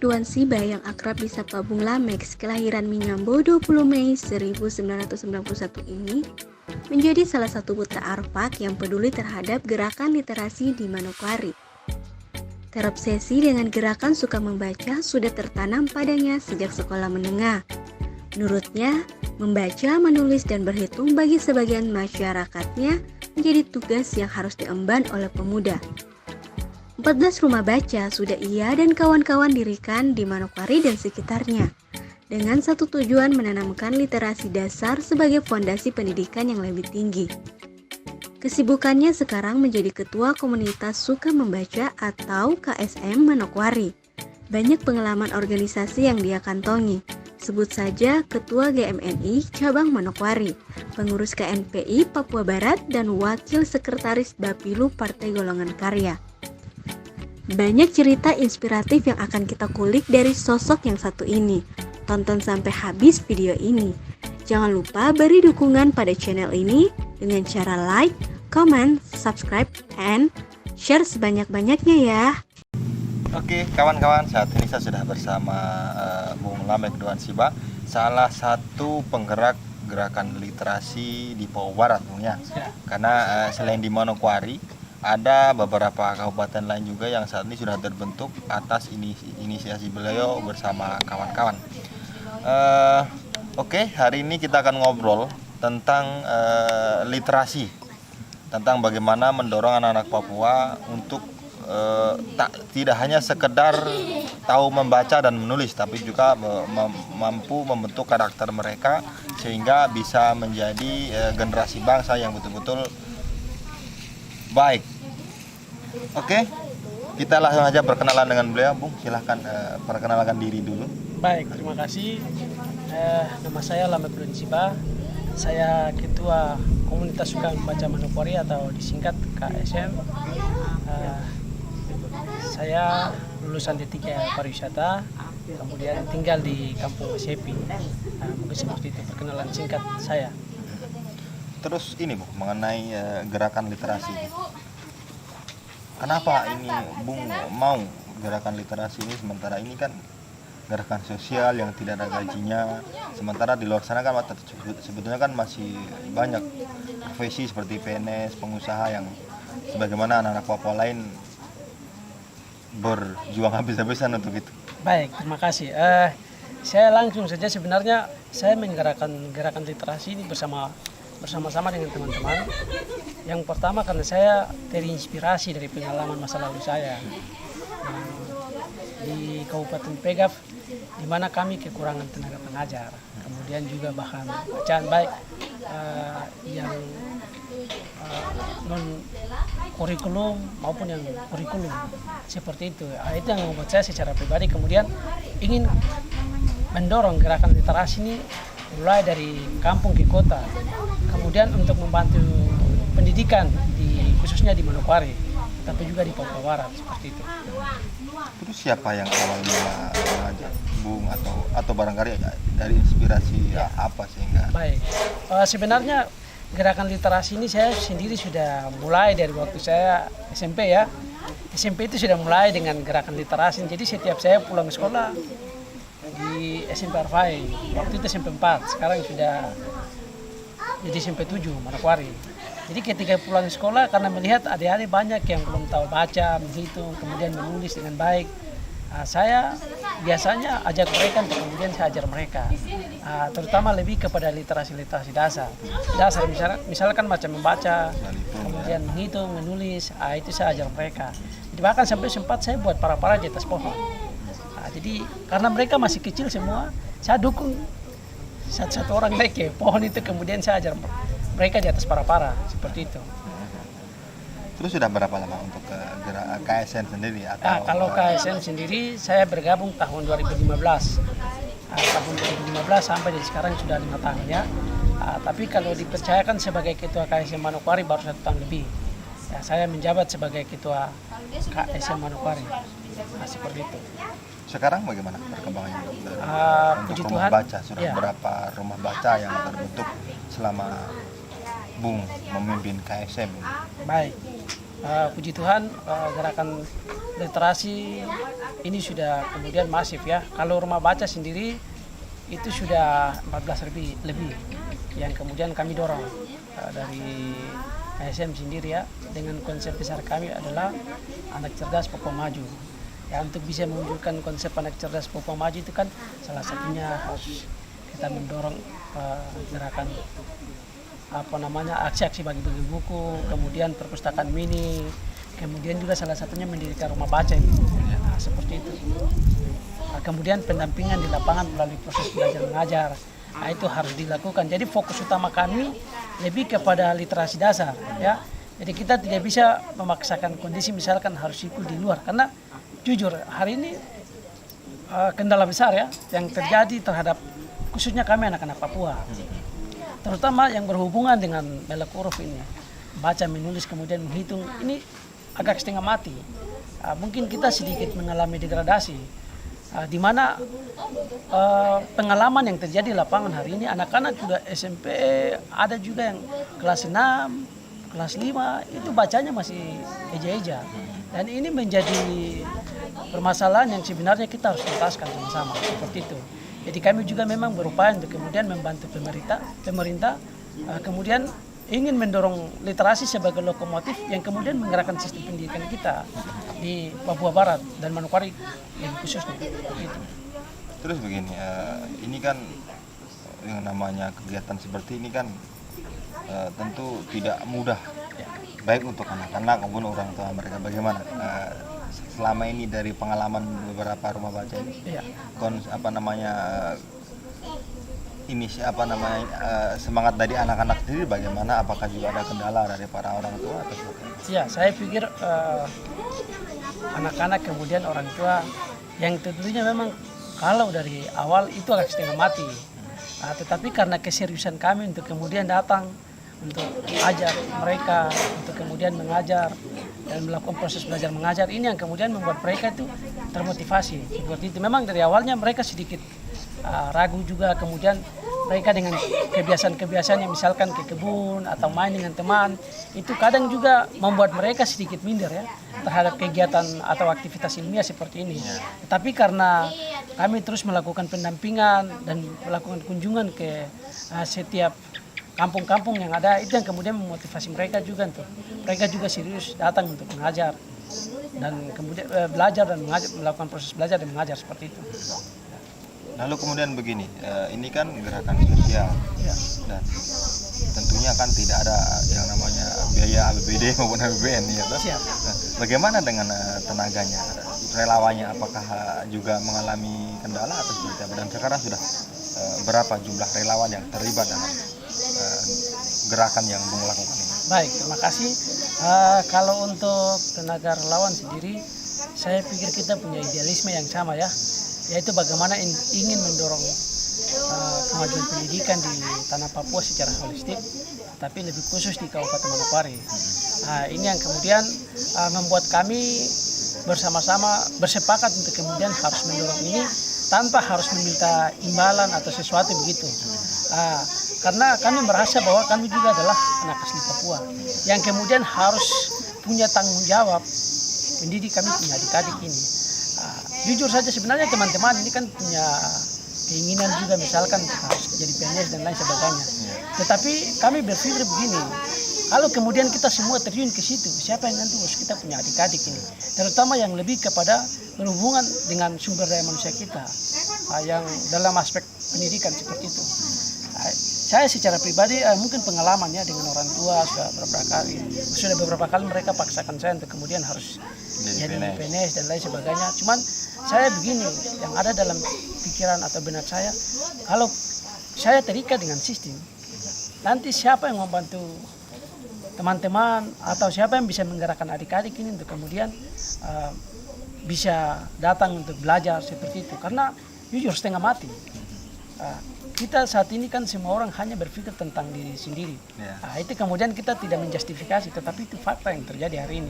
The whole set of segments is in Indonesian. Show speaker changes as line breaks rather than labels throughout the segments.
Duan Siba yang akrab disapa Bung Lamex kelahiran Minyambo 20 Mei 1991 ini menjadi salah satu putra Arfak yang peduli terhadap gerakan literasi di Manokwari. Terobsesi dengan gerakan suka membaca sudah tertanam padanya sejak sekolah menengah. Menurutnya, membaca, menulis, dan berhitung bagi sebagian masyarakatnya menjadi tugas yang harus diemban oleh pemuda. 14 rumah baca sudah ia dan kawan-kawan dirikan di Manokwari dan sekitarnya, dengan satu tujuan menanamkan literasi dasar sebagai fondasi pendidikan yang lebih tinggi. Kesibukannya sekarang menjadi ketua komunitas suka membaca atau KSM Manokwari. Banyak pengalaman organisasi yang dia kantongi. Sebut saja Ketua GMNI Cabang Manokwari, Pengurus KNPI Papua Barat, dan Wakil Sekretaris Bapilu Partai Golongan Karya. Banyak cerita inspiratif yang akan kita kulik dari sosok yang satu ini. Tonton sampai habis video ini. Jangan lupa beri dukungan pada channel ini dengan cara like, comment, subscribe, and share sebanyak-banyaknya ya.
Oke kawan-kawan, saat ini saya sudah bersama Bung Lamex Duan Siba, salah satu penggerak gerakan literasi di Papua Barat, Bung ya. Karena selain di Manokwari, ada beberapa kabupaten lain juga yang saat ini sudah terbentuk atas inisiasi beliau bersama kawan-kawan. Oke, hari ini kita akan ngobrol tentang literasi, tentang bagaimana mendorong anak-anak Papua untuk tidak hanya sekedar tahu membaca dan menulis, tapi juga mampu membentuk karakter mereka sehingga bisa menjadi generasi bangsa yang betul-betul baik. Oke, kita langsung aja perkenalan dengan beliau, Bung. Silahkan perkenalkan diri dulu.
Baik, terima kasih. Nama saya Lamex Duan Siba. Saya ketua komunitas suka membaca Manokwari atau disingkat KSM. Saya lulusan D3 pariwisata, kemudian tinggal di Kampung Sepi. Mungkin seperti itu perkenalan singkat saya.
Terus ini, Bung, mengenai gerakan literasi. Kenapa ini Bung mau gerakan literasi ini, sementara ini kan gerakan sosial yang tidak ada gajinya, sementara di luar sana kan sebetulnya kan masih banyak profesi seperti PNS, pengusaha yang sebagaimana anak-anak Papua lain berjuang habis-habisan untuk itu.
Baik, terima kasih. Saya langsung saja, sebenarnya saya menggerakkan gerakan literasi ini bersama-sama dengan teman-teman. Yang pertama karena saya terinspirasi dari pengalaman masa lalu saya di Kabupaten Pegaf, di mana kami kekurangan tenaga pengajar, kemudian juga bahan bacaan baik yang non kurikulum maupun yang kurikulum seperti itu. Itu yang membuat saya secara pribadi kemudian ingin mendorong gerakan literasi ini mulai dari kampung ke kota, kemudian untuk membantu pendidikan khususnya di Manokwari, tapi juga di Papua Barat seperti itu.
Terus siapa yang awalnya mengajak Bung atau barangkali dari inspirasi apa sehingga?
Baik, sebenarnya gerakan literasi ini saya sendiri sudah mulai dari waktu saya SMP ya. SMP itu sudah mulai dengan gerakan literasi. Jadi setiap saya pulang sekolah di SMP Arfai, waktu itu SMP 4, sekarang sudah jadi SMP 7 Manokwari. Jadi ketika pulang sekolah, karena melihat adik-adik banyak yang belum tahu baca, menghitung, kemudian menulis dengan baik, saya biasanya ajak mereka untuk kemudian saya ajar mereka, terutama lebih kepada literasi dasar. Misalkan macam membaca, kemudian menghitung, menulis, itu saya ajar mereka. Jadi bahkan sampai sempat saya buat para-para di atas pohon. Jadi karena mereka masih kecil semua, saya dukung satu-satu orang naik ke pohon itu, kemudian saya ajar mereka di atas para-para seperti itu.
Terus sudah berapa lama untuk KSN sendiri? Atau
kalau KSN sendiri saya bergabung tahun 2015. Tahun 2015 sampai dari sekarang sudah 5 tahun ya. Tapi kalau dipercayakan sebagai ketua KSN Manokwari baru 1 tahun lebih. Ya, saya menjabat sebagai ketua KSN Manokwari. Seperti itu.
Sekarang bagaimana perkembangannya
Puji
untuk
Tuhan,
rumah baca? Sudah berapa rumah baca yang terbentuk selama Bung memimpin KSM?
Baik, puji Tuhan gerakan literasi ini sudah kemudian masif ya. Kalau rumah baca sendiri itu sudah 14 lebih yang kemudian kami dorong dari ASM sendiri ya, dengan konsep besar kami adalah anak cerdas Papua maju. Ya, untuk bisa mewujudkan konsep anak cerdas Papua maju itu kan salah satunya harus kita mendorong gerakan aksi-aksi bagi-bagi buku, kemudian perpustakaan mini, kemudian juga salah satunya mendirikan rumah baca ini. Nah, seperti itu. Nah, kemudian pendampingan di lapangan melalui proses belajar mengajar. Nah, itu harus dilakukan. Jadi fokus utama kami lebih kepada literasi dasar ya. Jadi kita tidak bisa memaksakan kondisi misalkan harus ikut di luar, karena jujur hari ini kendala besar ya yang terjadi terhadap khususnya kami anak-anak Papua. Terutama yang berhubungan dengan melek huruf ini. Baca, menulis, kemudian menghitung, ini agak setengah mati. Mungkin kita sedikit mengalami degradasi. Di mana pengalaman yang terjadi di lapangan hari ini, anak-anak juga SMP, ada juga yang kelas 6, kelas 5, itu bacanya masih eja-eja. Dan ini menjadi permasalahan yang sebenarnya kita harus tuntaskan sama-sama, seperti itu. Jadi kami juga memang berupaya untuk kemudian membantu pemerintah kemudian ingin mendorong literasi sebagai lokomotif yang kemudian menggerakkan sistem pendidikan kita di Papua Barat dan Manokwari yang khususnya. Begitu.
Terus begini, ini kan yang namanya kegiatan seperti ini kan tentu tidak mudah, baik untuk anak-anak maupun orang tua mereka. Bagaimana selama ini dari pengalaman beberapa rumah baca ini, semangat dari anak-anak sendiri bagaimana? Apakah juga ada kendala dari para orang tua atau sebagainya?
Ya, saya pikir anak-anak kemudian orang tua yang tentunya memang kalau dari awal itu agak setengah mati. Tetapi karena keseriusan kami untuk kemudian datang untuk ajar mereka, untuk kemudian mengajar dan melakukan proses belajar mengajar, ini yang kemudian membuat mereka itu termotivasi. Seperti itu. Memang dari awalnya mereka sedikit ragu juga, kemudian mereka dengan kebiasaan-kebiasaan yang misalkan ke kebun atau main dengan teman, itu kadang juga membuat mereka sedikit minder ya terhadap kegiatan atau aktivitas ilmiah seperti ini. Tapi karena kami terus melakukan pendampingan dan melakukan kunjungan ke setiap kampung-kampung yang ada, itu yang kemudian memotivasi mereka juga untuk mereka juga serius datang untuk mengajar dan kemudian belajar dan mengajar, melakukan proses belajar dan mengajar seperti itu.
Lalu kemudian begini, ini kan gerakan sosial dan tentunya kan tidak ada yang namanya biaya APBD maupun APBN ya. Nah, bagaimana dengan tenaganya, relawannya, apakah juga mengalami kendala atau seperti apa? Dan sekarang sudah berapa jumlah relawan yang terlibat dalam gerakan yang Bung lakukan ini?
Baik, terima kasih. Kalau untuk tenaga relawan sendiri, saya pikir kita punya idealisme yang sama ya, yaitu bagaimana ingin mendorong kemajuan pendidikan di tanah Papua secara holistik, tapi lebih khusus di Kabupaten Manokwari. Ini yang kemudian membuat kami bersama-sama bersepakat untuk kemudian harus mendorong ini tanpa harus meminta imbalan atau sesuatu begitu. Karena kami merasa bahwa kami juga adalah anak asli Papua yang kemudian harus punya tanggung jawab mendidik kami punya adik-adik ini. Jujur saja sebenarnya teman-teman ini kan punya keinginan juga misalkan harus jadi PNS dan lain sebagainya. Tetapi kami berpikir begini, kalau kemudian kita semua terjun ke situ, siapa yang nanti harus kita punya adik-adik ini? Terutama yang lebih kepada berhubungan dengan sumber daya manusia kita, yang dalam aspek pendidikan seperti itu. Saya secara pribadi mungkin pengalamannya dengan orang tua sudah beberapa kali mereka paksakan saya untuk kemudian harus jadi PNS dan lain sebagainya. Cuman saya begini, yang ada dalam pikiran atau benak saya, kalau saya terikat dengan sistem, nanti siapa yang membantu teman-teman atau siapa yang bisa menggerakkan adik-adik ini untuk kemudian bisa datang untuk belajar seperti itu? Karena jujur setengah mati. Kita saat ini kan semua orang hanya berpikir tentang diri sendiri. Itu kemudian kita tidak menjustifikasi, tetapi itu fakta yang terjadi hari ini.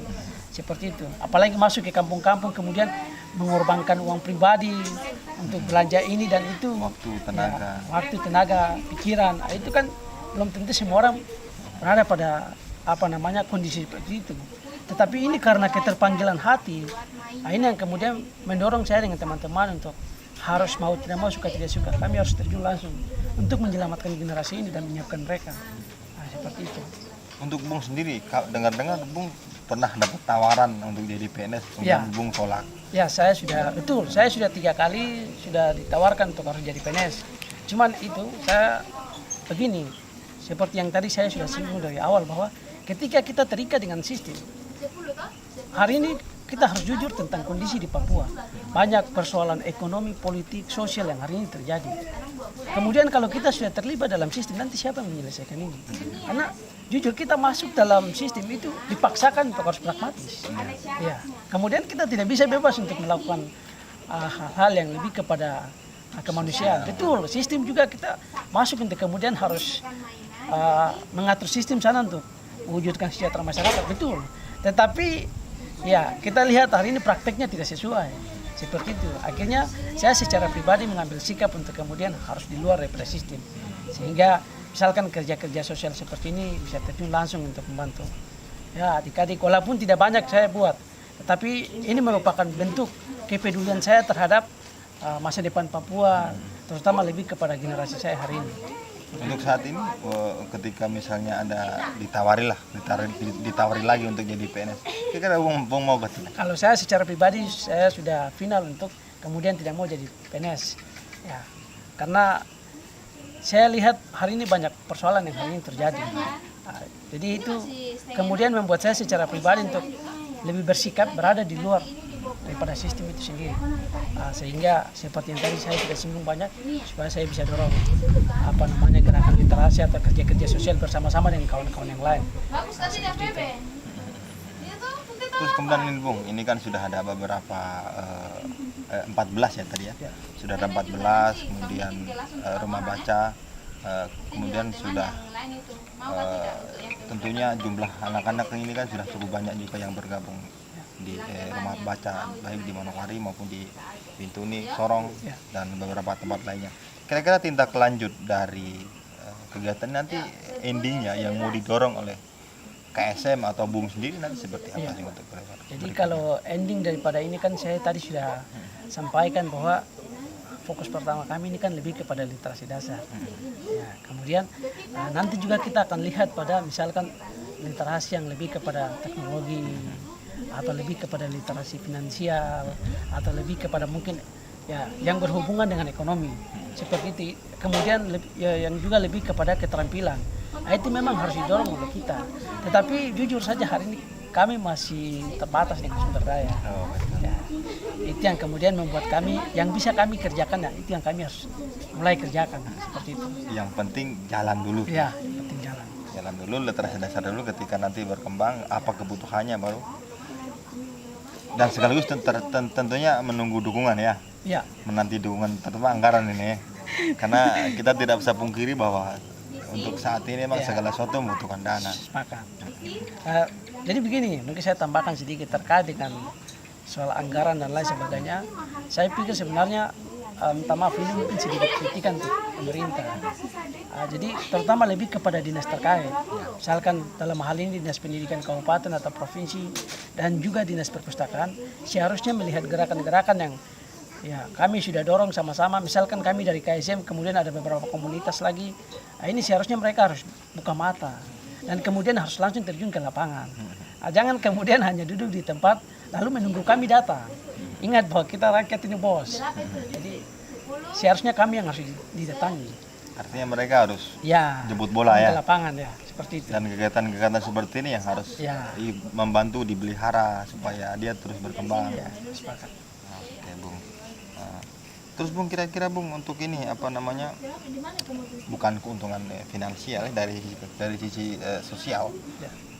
Seperti itu. Apalagi masuk ke kampung-kampung kemudian mengorbankan uang pribadi untuk belanja ini dan itu. Waktu, tenaga, pikiran. Itu kan belum tentu semua orang berada pada kondisi seperti itu. Tetapi ini karena keterpanggilan hati, nah ini yang kemudian mendorong saya dengan teman-teman untuk harus mau tidak mau, suka tidak suka, kami harus terjun langsung untuk menyelamatkan generasi ini dan menyiapkan mereka. Nah, seperti itu.
Untuk Bung sendiri, dengar-dengar Bung pernah dapat tawaran untuk jadi PNS, kemudian Bung tolak.
Ya, saya sudah 3 kali sudah ditawarkan untuk harus jadi PNS. Cuman itu saya begini, seperti yang tadi saya sudah singgung dari awal bahwa ketika kita terikat dengan sistem, hari ini kita harus jujur tentang kondisi di Papua. Banyak persoalan ekonomi, politik, sosial yang hari ini terjadi. Kemudian kalau kita sudah terlibat dalam sistem, nanti siapa yang menyelesaikan ini? Karena jujur kita masuk dalam sistem itu dipaksakan untuk harus pragmatis. Ya. Kemudian kita tidak bisa bebas untuk melakukan hal-hal yang lebih kepada kemanusiaan. Betul, sistem juga kita masuk untuk kemudian harus mengatur sistem sana untuk mewujudkan sejahtera masyarakat. Betul. Tetapi ya, kita lihat hari ini prakteknya tidak sesuai. Seperti itu. Akhirnya saya secara pribadi mengambil sikap untuk kemudian harus di luar daripada sistem. Sehingga misalkan kerja-kerja sosial seperti ini bisa terjun langsung untuk membantu. Ya, adik-adik walaupun tidak banyak saya buat. Tetapi ini merupakan bentuk kepedulian saya terhadap masa depan Papua, terutama lebih kepada generasi saya hari ini.
Untuk saat ini, ketika misalnya ada ditawari lagi untuk jadi PNS, kira-kira Bung mau ke sini?
Kalau saya secara pribadi saya sudah final untuk kemudian tidak mau jadi PNS. Ya, karena saya lihat hari ini banyak persoalan yang hari ini terjadi. Jadi itu kemudian membuat saya secara pribadi untuk lebih bersikap berada di luar daripada sistem itu sendiri. Sehingga seperti yang tadi saya sudah singgung banyak, supaya saya bisa dorong gerakan literasi atau kerja-kerja sosial bersama-sama dengan kawan-kawan yang lain. Seperti itu.
Terus kemudian ini Bung, ini kan sudah ada beberapa 14 ya tadi ya. Sudah ada 14, kemudian rumah baca, kemudian sudah tentunya jumlah anak-anak ini kan sudah cukup banyak juga yang bergabung di rumah baca, baik di Manokwari maupun di Bintuni, Sorong, dan beberapa tempat lainnya. Kira-kira tindak lanjut dari kegiatan nanti endingnya yang mau didorong oleh KSM atau Bung sendiri nanti seperti apa sih untuk mereka?
Jadi kalau ending daripada ini kan saya tadi sudah sampaikan bahwa fokus pertama kami ini kan lebih kepada literasi dasar. Ya, kemudian nanti juga kita akan lihat pada misalkan literasi yang lebih kepada teknologi, atau lebih kepada literasi finansial, atau lebih kepada mungkin ya yang berhubungan dengan ekonomi seperti itu. Kemudian yang juga lebih kepada keterampilan. Nah, itu memang harus didorong oleh kita. Tetapi jujur saja hari ini kami masih terbatas dengan sumber daya. Ya, itu yang kemudian membuat kami yang bisa kami kerjakan, ya itu yang kami harus mulai kerjakan seperti itu.
Yang penting jalan dulu.
Ya, yang penting jalan.
Jalan dulu, literasi dasar dulu, ketika nanti berkembang apa kebutuhannya baru. Dan sekaligus tentunya menunggu dukungan ya.
Ya.
Menanti dukungan terutama anggaran ini ya. Karena kita tidak bisa pungkiri bahwa untuk saat ini memang segala sesuatu membutuhkan dana.
Sepakat. Jadi begini, mungkin saya tambahkan sedikit terkait dengan soal anggaran dan lain sebagainya. Saya pikir sebenarnya minta maaf ini mungkin sedikit kritikan untuk pemerintah. Jadi terutama lebih kepada dinas terkait. Misalkan dalam hal ini dinas pendidikan kabupaten atau provinsi dan juga dinas perpustakaan seharusnya melihat gerakan-gerakan yang ya kami sudah dorong sama-sama. Misalkan kami dari KSM kemudian ada beberapa komunitas lagi. Ini seharusnya mereka harus buka mata dan kemudian harus langsung terjun ke lapangan. Jangan kemudian hanya duduk di tempat lalu menunggu kami datang. Ingat bahwa kita rakyat ini bos. Jadi seharusnya kami yang harus didatangi.
Artinya mereka harus jemput bola ya.
Ke lapangan ya, seperti itu.
Dan kegiatan-kegiatan seperti ini yang harus membantu dipelihara supaya dia terus berkembang.
Ya, sepakat.
Oke, Bung. Terus Bung, kira-kira Bung untuk ini bukan keuntungan finansial dari sisi sosial.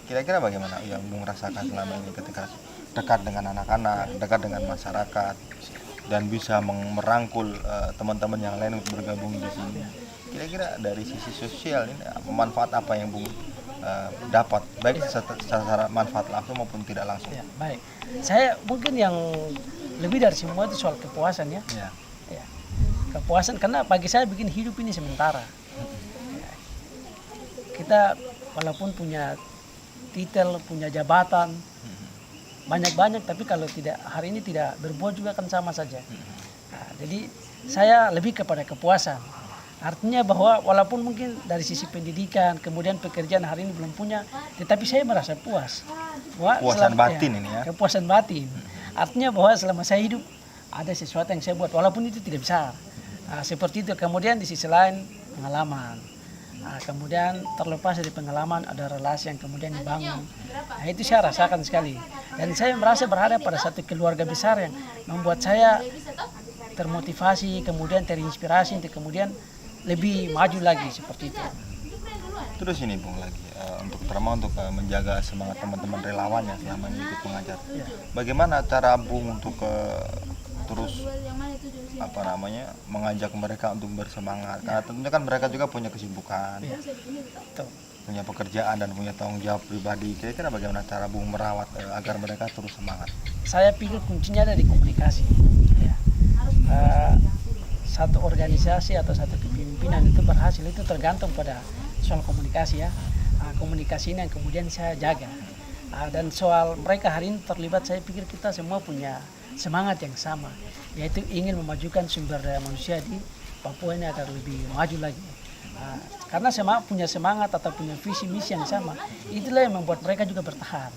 Kira-kira bagaimana yang Bung rasakan selama ini ketika dekat dengan anak-anak, dekat dengan masyarakat, dan bisa merangkul teman-teman yang lain untuk bergabung di sini. Kira-kira dari sisi sosial ini manfaat apa yang Bung dapat, baik secara manfaat langsung maupun tidak langsung?
Ya, baik. Saya mungkin yang lebih dari semua itu soal kepuasan ya. Ya. Kepuasan karena bagi saya bikin hidup ini sementara. Ya. Kita walaupun punya titel, punya jabatan, banyak-banyak, tapi kalau tidak hari ini tidak berbuat juga kan sama saja. Nah, jadi saya lebih kepada kepuasan. Artinya bahwa walaupun mungkin dari sisi pendidikan, kemudian pekerjaan hari ini belum punya, tetapi saya merasa puas.
Kepuasan batin ini ya.
Kepuasan batin. Artinya bahwa selama saya hidup ada sesuatu yang saya buat, walaupun itu tidak besar. Nah, seperti itu. Kemudian di sisi lain pengalaman. Nah, kemudian terlepas dari pengalaman ada relasi yang kemudian dibangun. Nah, itu saya rasakan sekali. Dan saya merasa berada pada satu keluarga besar yang membuat saya termotivasi, kemudian terinspirasi untuk kemudian lebih maju lagi seperti itu.
Terus ini Bung lagi untuk terutama untuk menjaga semangat teman-teman relawan yang selama ini ikut mengajar.
Ya.
Bagaimana cara Bung untuk terus mengajak mereka untuk bersemangat? Karena tentunya kan mereka juga punya kesibukan,
Ya.
punya pekerjaan dan punya tanggung jawab pribadi. Kira-kira bagaimana cara Bung merawat agar mereka terus semangat?
Saya pikir kuncinya ada di komunikasi. Ya. Satu organisasi atau satu kepemimpinan itu berhasil itu tergantung pada soal komunikasi ya. Komunikasi ini yang kemudian saya jaga. Dan soal mereka hari ini terlibat, saya pikir kita semua punya semangat yang sama, yaitu ingin memajukan sumber daya manusia di Papua ini agar lebih maju lagi. Karena punya semangat atau punya visi misi yang sama, itulah yang membuat mereka juga bertahan.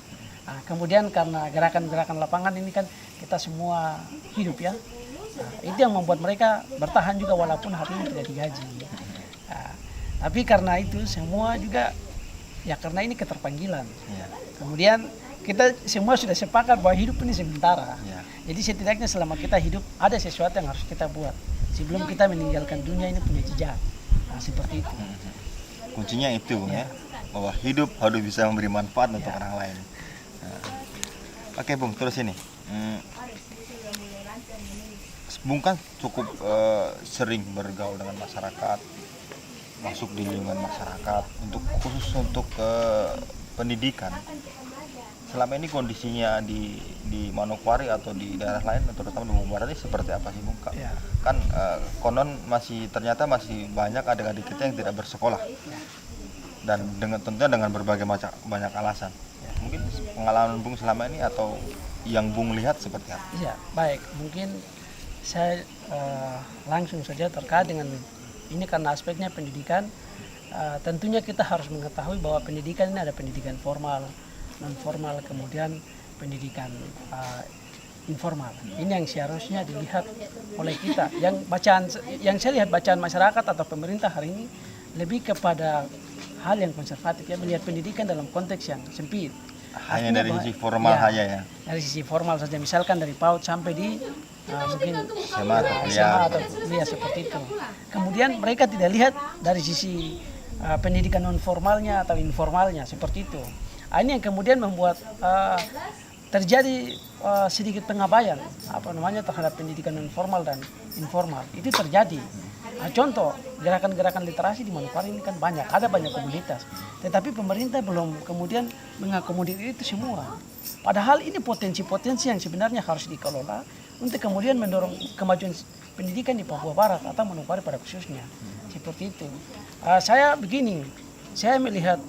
Kemudian karena gerakan-gerakan lapangan ini kan kita semua hidup ya. Itu yang membuat mereka bertahan juga walaupun hari ini tidak digaji. Tapi karena itu semua juga ya karena ini keterpanggilan.
Ya.
Kemudian kita semua sudah sepakat bahwa hidup ini sementara.
Ya.
Jadi setidaknya selama kita hidup ada sesuatu yang harus kita buat sebelum kita meninggalkan dunia ini punya jejak. Seperti itu.
Kuncinya itu Bung ya, bahwa hidup harus bisa memberi manfaat untuk orang lain. Oke Bung, terus ini. Bung kan cukup sering bergaul dengan masyarakat, masuk di lingkungan masyarakat, khusus untuk pendidikan. Selama ini kondisinya di Manokwari atau di daerah lain, terutama di Bumbu Barat ini seperti apa sih Bung?
Ya.
Kan konon ternyata masih banyak adik-adik kita yang tidak bersekolah, dan tentunya dengan berbagai banyak alasan. Mungkin pengalaman Bung selama ini atau yang Bung lihat seperti apa?
Ya, baik. Mungkin saya langsung saja terkait dengan ini karena aspeknya pendidikan. Tentunya kita harus mengetahui bahwa pendidikan ini ada pendidikan formal, non formal, kemudian pendidikan informal. Ini yang seharusnya dilihat oleh kita. Yang saya lihat bacaan masyarakat atau pemerintah hari ini lebih kepada hal yang konservatif ya, melihat pendidikan dalam konteks yang sempit.
Hanya dari sisi formal saja ya.
Dari sisi formal saja, misalkan dari PAUD sampai di mungkin
SMA
atau kuliah seperti itu. Kemudian mereka tidak lihat dari sisi pendidikan non formalnya atau informalnya seperti itu. Ini yang kemudian membuat terjadi sedikit pengabaian terhadap pendidikan non formal dan informal. Itu terjadi. Contoh gerakan-gerakan literasi di Manokwari ini kan ada banyak komunitas, tetapi pemerintah belum kemudian mengakomodir itu semua. Padahal ini potensi-potensi yang sebenarnya harus dikelola untuk kemudian mendorong kemajuan pendidikan di Papua Barat atau Manokwari pada khususnya. Seperti itu. Saya melihat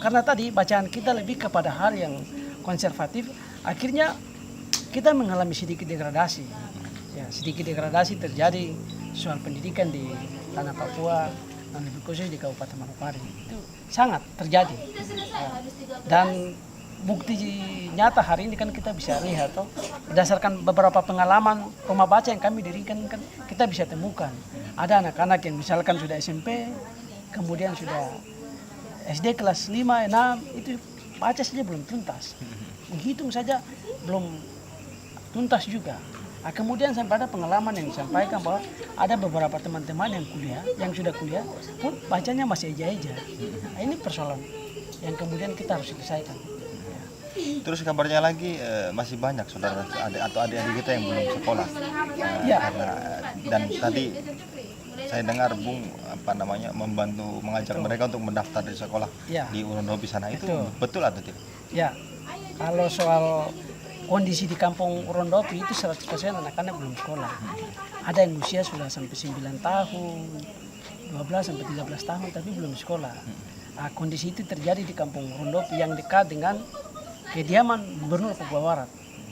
karena tadi bacaan kita lebih kepada hal yang konservatif, akhirnya kita mengalami sedikit degradasi. Ya, sedikit degradasi terjadi soal pendidikan di tanah Papua dan lebih khusus di Kabupaten Manokwari. Itu sangat terjadi. Dan bukti nyata hari ini kan kita bisa lihat berdasarkan beberapa pengalaman rumah baca yang kami dirikan kan kita bisa temukan ada anak-anak yang misalkan sudah SMP, kemudian sudah SD kelas 5, 6, itu baca saja belum tuntas, menghitung saja belum tuntas juga. Kemudian sampai ada pengalaman yang disampaikan bahwa ada beberapa teman-teman yang sudah kuliah pun bacanya masih eja-eja. Ini persoalan yang kemudian kita harus selesaikan.
Terus kabarnya lagi masih banyak saudara atau adik-adik kita yang belum sekolah. Dan tadi saya dengar Bung membantu mengajak mereka untuk mendaftar di sekolah di Urondopi sana. Itu betul atau tidak? Ya,
kalau soal kondisi di kampung Urondopi itu 100% anak-anak belum sekolah. Ada yang usia sudah sampai 9 tahun, 12 sampai 13 tahun tapi belum sekolah. Kondisi itu terjadi di kampung Urondopi yang dekat dengan kediaman Gubernur Papua Barat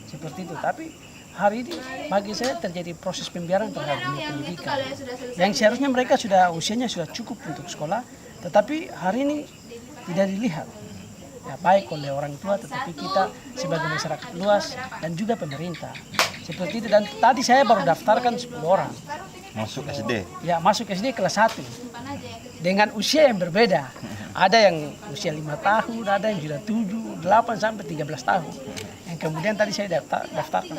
seperti itu. Tapi hari ini bagi saya terjadi proses pembiaran terhadap dunia pendidikan yang seharusnya mereka usianya sudah cukup untuk sekolah, tetapi hari ini tidak dilihat ya, baik oleh orang tua tetapi kita sebagai masyarakat luas dan juga pemerintah seperti itu. Dan tadi saya baru daftarkan 10 orang
Masuk SD.
ya, masuk SD kelas 1 dengan usia yang berbeda. Ada yang usia 5 tahun, ada yang sudah 7, 8 sampai 13 tahun. Yang kemudian tadi saya daftarkan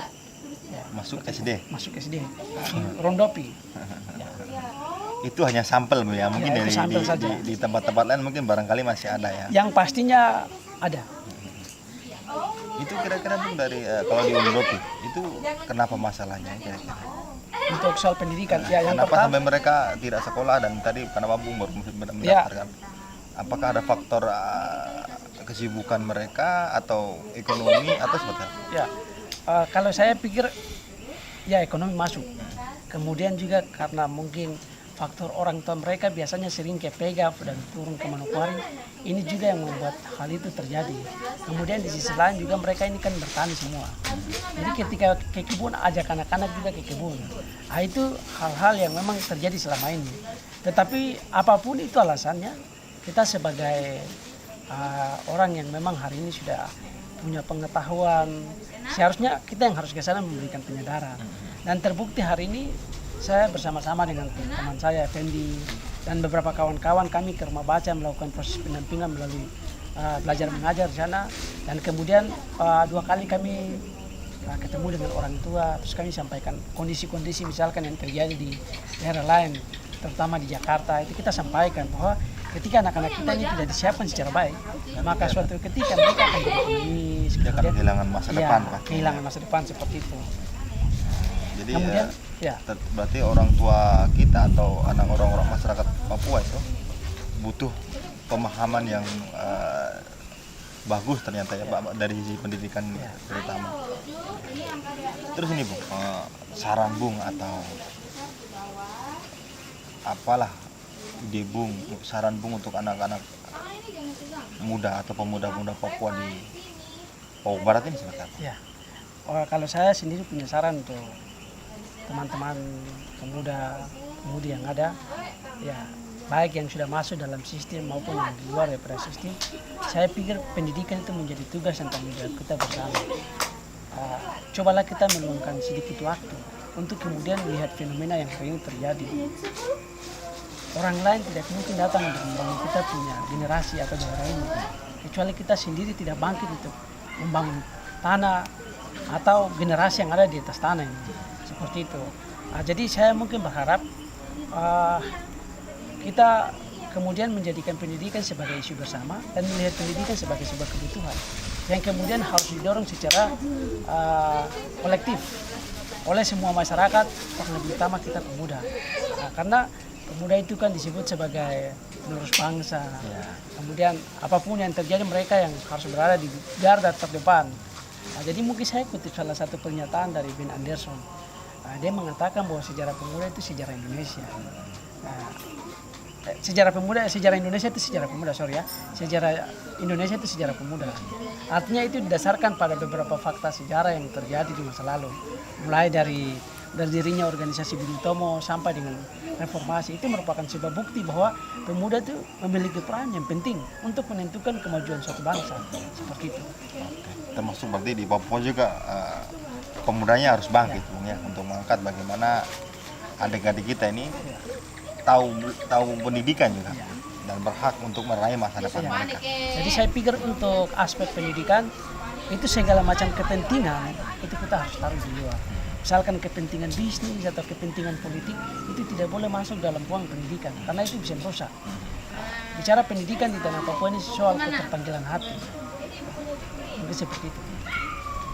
ya,
Masuk SD.
masuk SD Rondopi.
Itu hanya sampel Bu, ya. Mungkin
Ya, itu sampel saja.
di tempat-tempat lain mungkin barangkali masih ada ya.
Yang pastinya ada.
Itu kira-kira Bung dari kalau di Unropi itu kenapa masalahnya kira-kira?
Untuk soal pendidikan ya, yang
Kenapa
pertama
sampai mereka tidak sekolah dan tadi kenapa Bung baru mendaftarkan? Apakah ada faktor kesibukan mereka atau ekonomi atau seperti apa?
ya, kalau saya pikir ya ekonomi masuk. Kemudian juga karena mungkin faktor orang tua mereka biasanya sering ke Pegaf dan turun ke Manokwari, ini juga yang membuat hal itu terjadi. Kemudian di sisi lain juga mereka ini kan bertani semua. Jadi ketika ke kebun, ajak anak-anak juga ke kebun. Nah, itu hal-hal yang memang terjadi selama ini. Tetapi apapun itu alasannya, kita sebagai orang yang memang hari ini sudah punya pengetahuan, seharusnya kita yang harus ke sana memberikan penyadaran. Dan terbukti hari ini saya bersama-sama dengan teman saya Fendi dan beberapa kawan-kawan kami ke rumah baca melakukan proses pendampingan melalui belajar mengajar di sana, dan kemudian 2 kali kami ketemu dengan orang tua, terus kami sampaikan kondisi-kondisi misalkan yang terjadi di daerah lain terutama di Jakarta. Itu kita sampaikan bahwa ketika anak-anak kita ini tidak disiapkan secara baik, maka suatu ketika mereka akan jadi pengemis,
Dia akan kehilangan masa depan Pak.
kehilangan masa depan seperti itu.
Jadi
Kemudian ya,
berarti orang tua kita atau anak orang-orang masyarakat Papua itu butuh pemahaman yang bagus ternyata ya Pak, dari sisi pendidikan terutama. Terus ini Bung, saran Bung atau apalah ide Bung, saran Bung untuk anak-anak muda atau pemuda-pemuda Papua di Papua Barat ini seperti apa?
ya. Kalau saya sendiri punya saran untuk teman-teman pemudi yang ada, ya baik yang sudah masuk dalam sistem maupun yang di luar daripada sistem, saya pikir pendidikan itu menjadi tugas dan tanggung jawab kita bersama. Cobalah kita meluangkan sedikit waktu untuk kemudian melihat fenomena yang hari ini terjadi. Orang lain tidak mungkin datang untuk membangun kita punya generasi atau daerah ini, kecuali kita sendiri tidak bangkit untuk membangun tanah atau generasi yang ada di atas tanah ini. Seperti itu. Jadi saya mungkin berharap kita kemudian menjadikan pendidikan sebagai isu bersama dan melihat pendidikan sebagai sebuah kebutuhan yang kemudian harus didorong secara kolektif oleh semua masyarakat, terlebih utama kita pemuda. Karena pemuda itu kan disebut sebagai penerus bangsa. Kemudian apapun yang terjadi mereka yang harus berada di garda terdepan. Jadi mungkin saya kutip salah satu pernyataan dari Ben Anderson. Dia mengatakan bahwa sejarah pemuda itu sejarah Indonesia. Sejarah Indonesia itu sejarah pemuda, Sejarah Indonesia itu sejarah pemuda. Artinya itu didasarkan pada beberapa fakta sejarah yang terjadi di masa lalu. Mulai dari berdirinya organisasi Bung Tomo sampai dengan reformasi, itu merupakan sebuah bukti bahwa pemuda itu memiliki peran yang penting untuk menentukan kemajuan suatu bangsa. Seperti itu.
Termasuk berarti di Papua juga pemudanya harus bangkit Bung, ya, untuk mengangkat bagaimana adik-adik kita ini tahu pendidikan juga dan berhak untuk meraih masa depan mereka.
Jadi saya pikir untuk aspek pendidikan itu segala macam kepentingan itu kita harus taruh di luar. Misalkan kepentingan bisnis atau kepentingan politik itu tidak boleh masuk dalam ruang pendidikan karena itu bisa merusak. Bicara pendidikan di tanah Papua ini soal keterpanggilan hati. Mungkin seperti itu.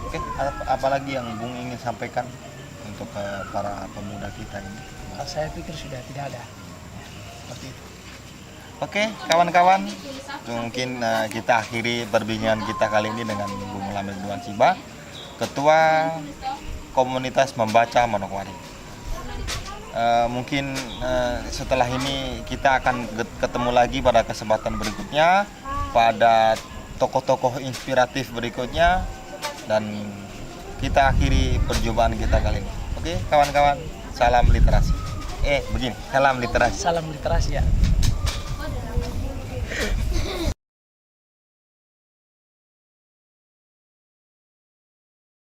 Oke, apalagi yang Bung ingin sampaikan untuk para pemuda kita ini?
Saya pikir sudah tidak ada. Seperti itu.
Oke, kawan-kawan, mungkin kita akhiri perbincangan kita kali ini dengan Bung Lamek Duan Siba, Ketua Komunitas Membaca Manokwari. Mungkin setelah ini kita akan ketemu lagi pada kesempatan berikutnya pada tokoh-tokoh inspiratif berikutnya, dan kita akhiri perjumpaan kita kali ini. Oke, kawan-kawan, salam literasi. Begini, salam literasi.
Salam literasi ya.